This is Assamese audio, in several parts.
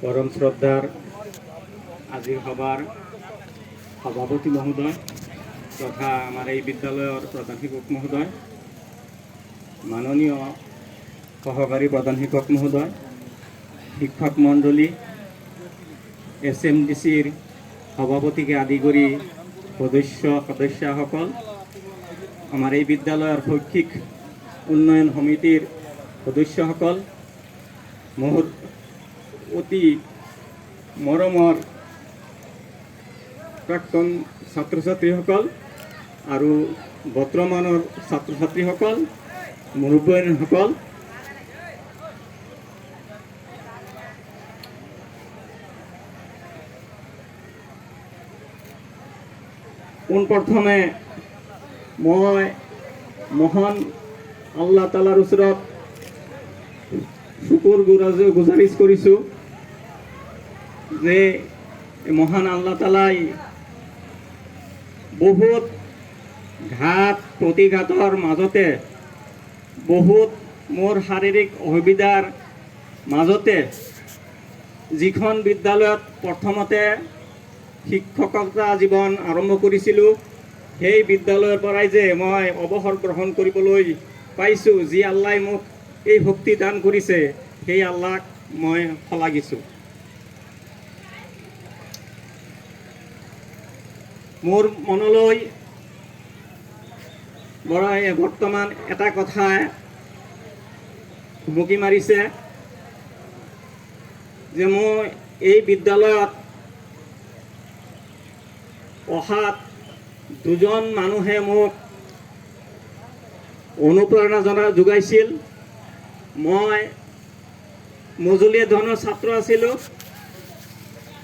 পৰম শ্ৰদ্ধাৰ আজিৰ সভাৰ সভাপতি মহোদয় তথা আমাৰ এই বিদ্যালয়ৰ প্ৰধান শিক্ষক মহোদয়, মাননীয় সহকাৰী প্ৰধান শিক্ষক মহোদয়, শিক্ষক মণ্ডলী, SMDCৰ সভাপতিকে আদি কৰি সদস্যসকল, আমাৰ এই বিদ্যালয়ৰ শৈক্ষিক উন্নয়ন সমিতিৰ সদস্যসকল, মোৰ অতি মৰমৰ প্ৰাক্তন ছাত্ৰ ছাত্ৰীসকল আৰু বৰ্তমানৰ ছাত্ৰ ছাত্ৰীসকল, মুৰব্বীসকল, পোনপ্ৰথমে মই মহান আল্লাহ তালাৰ ওচৰত শুকুৰ গুজাৰিছ কৰিছোঁ যে মহান আল্লাহ তালাই বহুত ঘাত প্ৰতিঘাতৰ মাজতে, বহুত মোৰ শাৰীৰিক অসুবিধাৰ মাজতে যিখন বিদ্যালয়ত প্ৰথমতে শিক্ষকতা জীৱন আৰম্ভ কৰিছিলোঁ, সেই বিদ্যালয়ৰ পৰাই যে মই অৱসৰ গ্ৰহণ কৰিবলৈ পাইছোঁ, যি আল্লাই মোক এই শক্তি দান কৰিছে, সেই আল্লাহক মই শলাগিছোঁ। মোৰ মনলৈ বৰ্তমান এটা কথাই ভুমুকি মাৰিছে যে মই এই বিদ্যালয়ত অহাত দুজন মানুহে মোক অনুপ্ৰেৰণা যোগাইছিল। মই মজলীয়া ধৰণৰ ছাত্ৰ আছিলোঁ।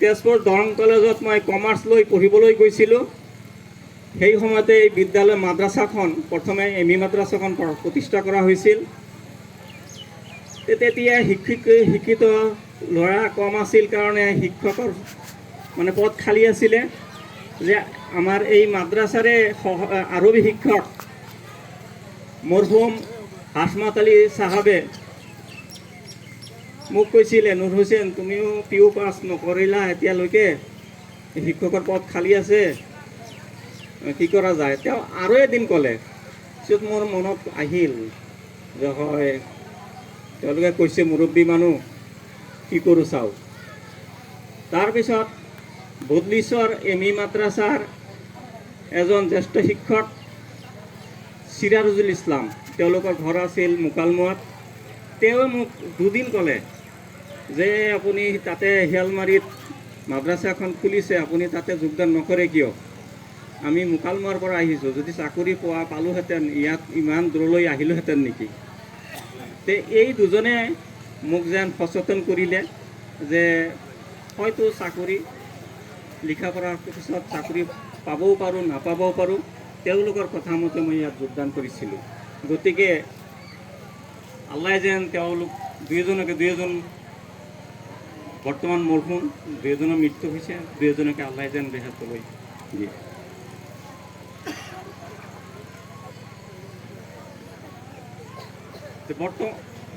তেজপুৰ দৰং কলেজত মই কমাৰ্চ লৈ পঢ়িবলৈ গৈছিলোঁ। সেই সময়তে এই বিদ্যালয় মাদ্ৰাছাখন, প্ৰথমে ME মাদ্ৰাছাখন প্ৰতিষ্ঠা কৰা হৈছিল। তেতিয়া শিক্ষিত ল'ৰা কম আছিল কাৰণে শিক্ষকৰ পদ খালী আছিলে। যে আমাৰ এই মাদ্ৰাছাৰে আৰবী শিক্ষক মৰহুম হাছমাত আলী চাহাবে মোক কৈছিলে, নুৰ হুছেইন, তুমিও PU পাছ নকৰিলা এতিয়ালৈকে, শিক্ষকৰ পদ খালী আছে, কি কৰা যায়? তেওঁ আৰু এদিন ক'লে, পিছত মোৰ মনত আহিল যে হয়, তেওঁলোকে কৈছে মুৰব্বী মানুহ, কি কৰোঁ চাওঁ। তাৰপিছত বদলিশ্বৰ ME মাদ্ৰাছাৰ এজন জ্যেষ্ঠ শিক্ষক চিৰাজুল ইছলাম, তেওঁলোকৰ ঘৰ আছিল মুকালমুৱাত। তেওঁ মোক দুদিন ক'লে যে আপুনি তাতে শিয়ালমাৰীত মাদ্ৰাছা এখন খুলিছে, আপুনি তাতে যোগদান নকৰে কিয়? আমি মুকালমুৱাৰ পৰা আহিছোঁ, যদি চাকৰি পালোহেঁতেন ইয়াত ইমান দূৰলৈ আহিলোহেঁতেন নেকি? তে এই দুজনে মোক যেন সচেতন কৰিলে যে হয়তো চাকৰি, লিখা পঢ়াৰ পিছত চাকৰি পাবও পাৰোঁ, নাপাবও পাৰোঁ। তেওঁলোকৰ কথা মতে মই ইয়াত যোগদান কৰিছিলোঁ। গতিকে আল্লাই যেন তেওঁলোক দুয়োজন বৰ্তমান মৰহুম, দুয়োজনৰ মৃত্যু হৈছে, দুয়োজনকে আল্লাই যেন বেহেস্তলৈ দিয়ে।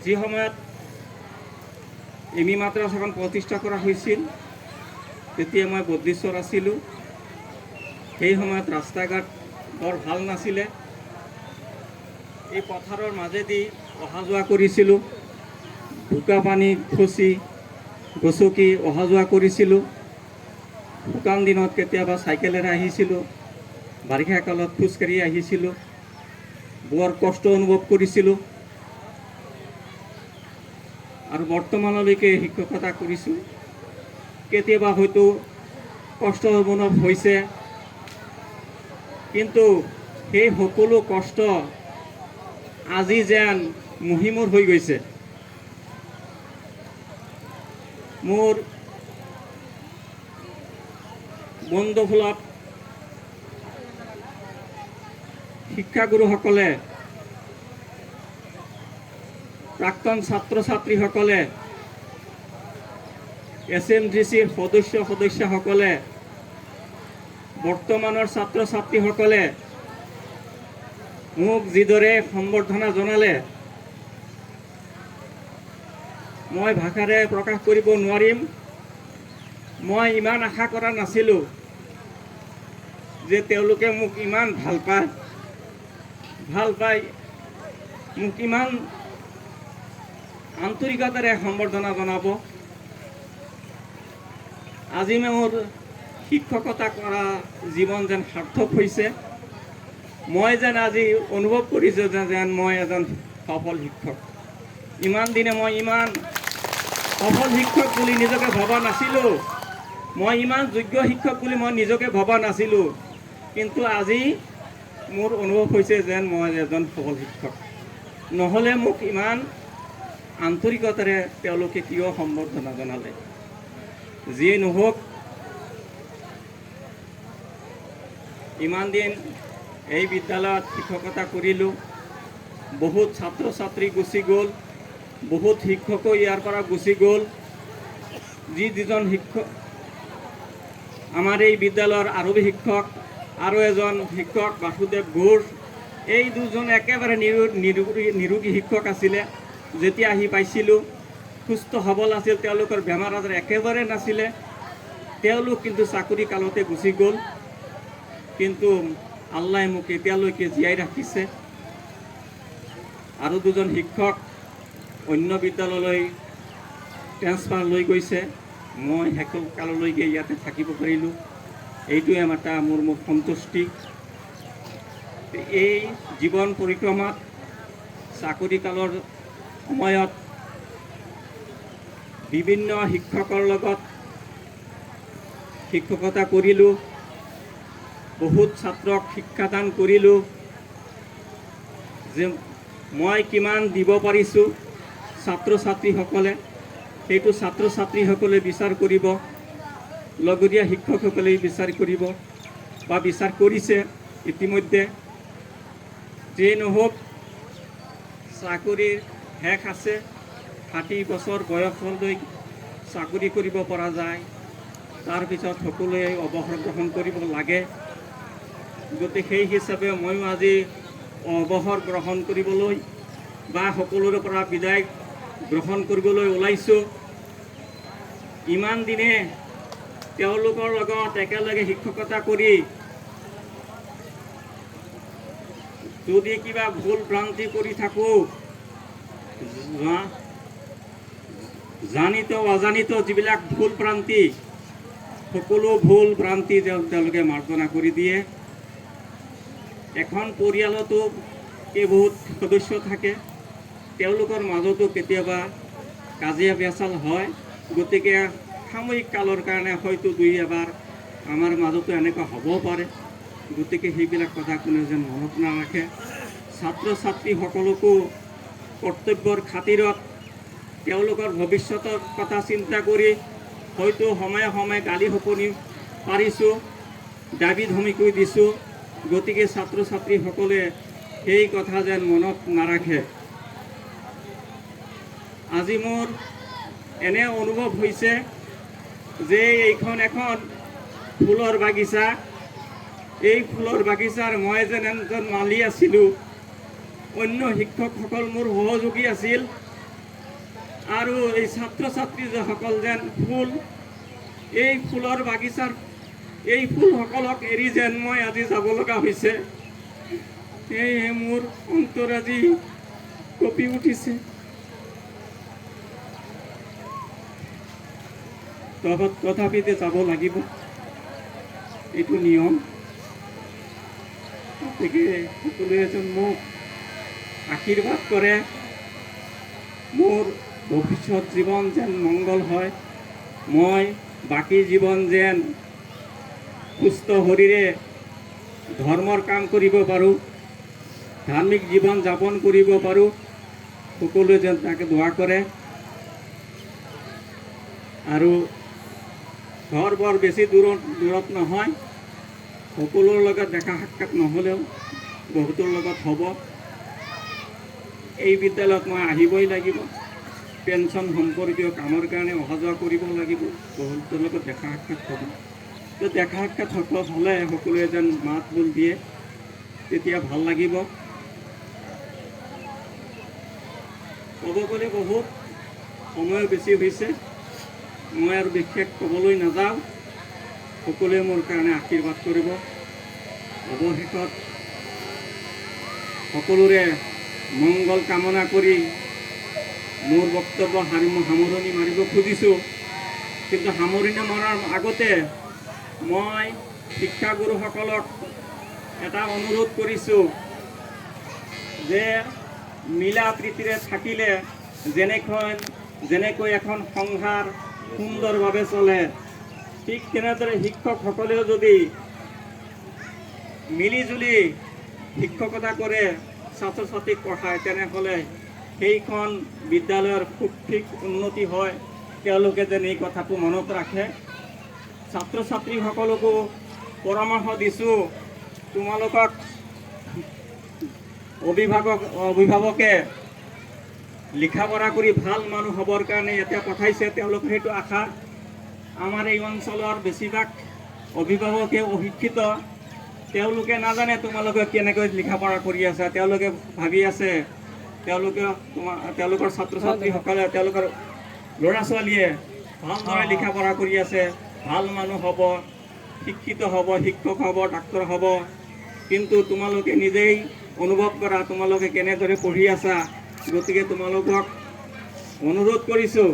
যি সময়ত ME মাদ্ৰাছাখন প্ৰতিষ্ঠা কৰা হৈছিল, তেতিয়া মই বদলিশ্বৰ আছিলোঁ। সেই সময়ত ৰাস্তা ঘাট বৰ ভাল নাছিলে। এই পথাৰৰ মাজেদি অহা যোৱা কৰিছিলোঁ, বোকা পানী খচি গচকি অহা যোৱা কৰিছিলোঁ। শুকান দিনত কেতিয়াবা চাইকেলেৰে আহিছিলোঁ, বাৰিষা কালত খোজকাঢ়ি আহিছিলোঁ। বৰ কষ্ট অনুভৱ কৰিছিলোঁ আৰু বৰ্তমানলৈকে শিক্ষকতা কৰিছোঁ। কেতিয়াবা হয়তো কষ্ট অনুভৱ হৈছে, কিন্তু সেই সকলো কষ্ট আজি যেন মুহিমূৰ হৈ গৈছে। মোৰ বন্ধুসুলভ শিক্ষাগুৰুসকলে, প্ৰাক্তন ছাত্ৰ ছাত্ৰীসকলে, SMDCৰ সদস্যসকলে, বৰ্তমানৰ ছাত্ৰ ছাত্ৰীসকলে মোক যিদৰে সম্বৰ্ধনা জনালে, মই ভাষাৰে প্ৰকাশ কৰিব নোৱাৰিম। মই ইমান আশা কৰা নাছিলোঁ যে তেওঁলোকে মোক ইমান ভাল পায়, মোক ইমান আন্তৰিকতাৰে সম্বৰ্ধনা জনাব। আজি মোৰ শিক্ষকতা কৰা জীৱন যেন সাৰ্থক হৈছে। মই যেন আজি অনুভৱ কৰিছোঁ যেন মই এজন সফল শিক্ষক। ইমান দিনে মই ইমান সফল শিক্ষক বুলি নিজকে ভবা নাছিলোঁ। মই ইমান যোগ্য শিক্ষক বুলি মই নিজকে ভবা নাছিলোঁ। কিন্তু আজি মোৰ অনুভৱ হৈছে যেন মই এজন সফল শিক্ষক। নহ'লে মোক ইমান আন্তৰিকতাৰে তেওঁলোকে কিয় সম্বৰ্ধনা জনালে। যিয়ে নহওক, ইমান দিন এই বিদ্যালয়ত শিক্ষকতা কৰিলোঁ। বহুত ছাত্ৰ ছাত্ৰী গুচি গ'ল, বহুত শিক্ষকো ইয়াৰ পৰা গুচি গ'ল। যি দুজন শিক্ষক, আমাৰ এই বিদ্যালয়ৰ আৰবী শিক্ষক আৰু এজন শিক্ষক বাসুদেৱ ঘোষ, এই দুজন একেবাৰে নিৰোগী শিক্ষক আছিলে। যেতিয়া আহি পাইছিলোঁ সুস্থ সবল আছিল, তেওঁলোকৰ বেমাৰ আজাৰ একেবাৰে নাছিলে। তেওঁলোক কিন্তু চাকৰি কালতে গুচি গ'ল। কিন্তু আল্লাহে মোক এতিয়ালৈকে জীয়াই ৰাখিছে। আৰু দুজন শিক্ষক অন্য বিদ্যালয়লৈ ট্ৰেন্সফাৰ লৈ গৈছে। মই শেষ কাললৈকে ইয়াতে থাকিব পাৰিলোঁ। এইটোৱে এটা মোৰ সন্তুষ্টি। এই জীৱন পৰিক্ৰমাত চাকৰি কালৰ সময়ত বিভিন্ন শিক্ষকৰ লগত শিক্ষকতা কৰিলোঁ। বহুত ছাত্ৰক শিক্ষাদান কৰিলোঁ। যে মই কিমান দিব পাৰিছোঁ ছাত্ৰ ছাত্ৰীসকলে, সেইটো ছাত্ৰ ছাত্ৰীসকলে বিচাৰ কৰিব, লগৰীয়া শিক্ষকসকলে বিচাৰ কৰিব বা বিচাৰ কৰিছে ইতিমধ্যে। যিয়ে নহওক, চাকৰিৰ শেষ আছে। 60 বছৰ বয়সলৈ চাকৰি কৰিব পৰা যায়। তাৰপিছত সকলোৱে অৱসৰ গ্ৰহণ কৰিব লাগে। গতিকে সেই হিচাপে ময়ো আজি অৱসৰ গ্ৰহণ কৰিবলৈ বা সকলোৰে পৰা বিদায় গ্ৰহণ কৰিবলৈ ওলাইছোঁ। ইমান দিনে তেওঁলোকৰ লগত একেলগে শিক্ষকতা কৰি যদি কিবা ভুল ভ্ৰান্তি কৰি থাকোঁ, জানিত অজানিত যিবিলাক ভুল ভ্ৰান্তি, সকলো ভুল ভ্ৰান্তি তেওঁলোকে মাৰ্জনা কৰি দিয়ে। এখন পৰিয়ালতো বহুত সদস্য থাকে, তেওঁলোকৰ মাজতো কেতিয়াবা কাজিয়া পেচাল হয়। গতিকে সাময়িক কালৰ কাৰণে হয়তো দুই এবাৰ আমাৰ মাজতো এনেকুৱা হ'ব পাৰে। গতিকে সেইবিলাক কথা কোনে যেন মনত নাৰাখে। ছাত্ৰ ছাত্ৰীসকলকো কৰ্তব্যৰ খাতিৰত তেওঁলোকৰ ভৱিষ্যতৰ কথা চিন্তা কৰি হয়তো সময়ে সময়ে গালি শপনি পাৰিছোঁ, দাবী ধমকি দিছোঁ। গতিকে ছাত্ৰ ছাত্ৰীসকলে সেই কথা যেন মনত নাৰাখে। আজি মোৰ এনে অনুভৱ হৈছে যে এইখন এখন ফুলৰ বাগিচা। এই ফুলৰ বাগিচাৰ মই যেন এজন মালি আছিলোঁ, অন্য শিক্ষকসকল মোৰ সহযোগী আছিল, আৰু এই ছাত্ৰ ছাত্ৰীসকল যেন ফুল। এই ফুলৰ বাগিচাৰ এই ফুলসকলক এৰি যেন মই আজি যাব লগা হৈছে। সেয়েহে মোৰ অন্তৰ আজি কঁপি উঠিছে। তথাপিতে যাব লাগিব, এইটো নিয়ম। গতিকে সকলোৱে যেন মোক আশীৰ্বাদ কৰে, মোৰ ভৱিষ্যত জীৱন যেন মংগল হয়। মই বাকী জীৱন যেন সুস্থ শৰীৰে ধৰ্মৰ কাম কৰিব পাৰোঁ, ধাৰ্মিক জীৱন যাপন কৰিব পাৰোঁ। সকলোৱে যেন তাকে দোৱা কৰে। আৰু ঘৰ বৰ বেছি দূৰত নহয়, সকলোৰ লগত দেখা সাক্ষাৎ নহ'লেও বহুতৰ লগত হ'ব। এই বিদ্যালয়ত মই আহিবই লাগিব, পেঞ্চন সম্পৰ্কীয় কামৰ কাৰণে অহা যোৱা কৰিব লাগিব, বহুতৰ লগত দেখা সাক্ষাৎ হ'ব। তো দেখা সাক্ষাৎ হ'লে সকলোৱে যেন মাত বোল দিয়ে, তেতিয়া ভাল লাগিব। ক'ব গ'লে বহুত সময়ো বেছি হৈছে, মই আৰু বিশেষ ক'বলৈ নাযাওঁ। সকলোৱে মোৰ কাৰণে আশীৰ্বাদ কৰিব। অৱশেষত সকলোৰে মংগল কামনা কৰি মোৰ বক্তব্য সামৰণি মাৰিব খুজিছোঁ। কিন্তু সামৰণি মৰাৰ আগতে মই শিক্ষাগুৰুসকলক এটা অনুৰোধ কৰিছোঁ যে মিলা প্ৰীতিৰে থাকিলে যেনেকৈ এখন সংসাৰ সুন্দৰভাৱে চলে, ঠিক তেনেদৰে শিক্ষকসকলেও যদি মিলিজুলি শিক্ষকতা কৰে, ছাত্ৰ ছাত্ৰীক পঢ়ায়, তেনেহ'লে সেইখন বিদ্যালয়ৰ খুব ঠিক উন্নতি হয়। তেওঁলোকে যেন এই কথাটো মনত ৰাখে। ছাত্ৰ ছাত্ৰীসকলকো পৰামৰ্শ দিছোঁ, তোমালোকক অভিভাৱকে লিখা পঢ়া কৰি ভাল মানুহ হ'বৰ কাৰণে এতিয়া পঠাইছে, তেওঁলোকৰ সেইটো আশা। আমাৰ এই অঞ্চলৰ বেছিভাগ অভিভাৱকে অশিক্ষিত, তেওঁলোকে নাজানে তোমালোকে কেনেকৈ লিখা পঢ়া কৰি আছা। তেওঁলোকে ভাবি আছে তেওঁলোকৰ ছাত্ৰ ছাত্ৰীসকলে, তেওঁলোকৰ ল'ৰা ছোৱালীয়ে ভালদৰে লিখা পঢ়া কৰি আছে, ভাল মানুহ হ'ব, শিক্ষিত হ'ব, শিক্ষক হ'ব, ডাক্তৰ হ'ব। কিন্তু তোমালোকে নিজেই অনুভৱ কৰা তোমালোকে কেনেদৰে পঢ়ি আছা। গতিকে তোমালোকক অনুৰোধ কৰিছোঁ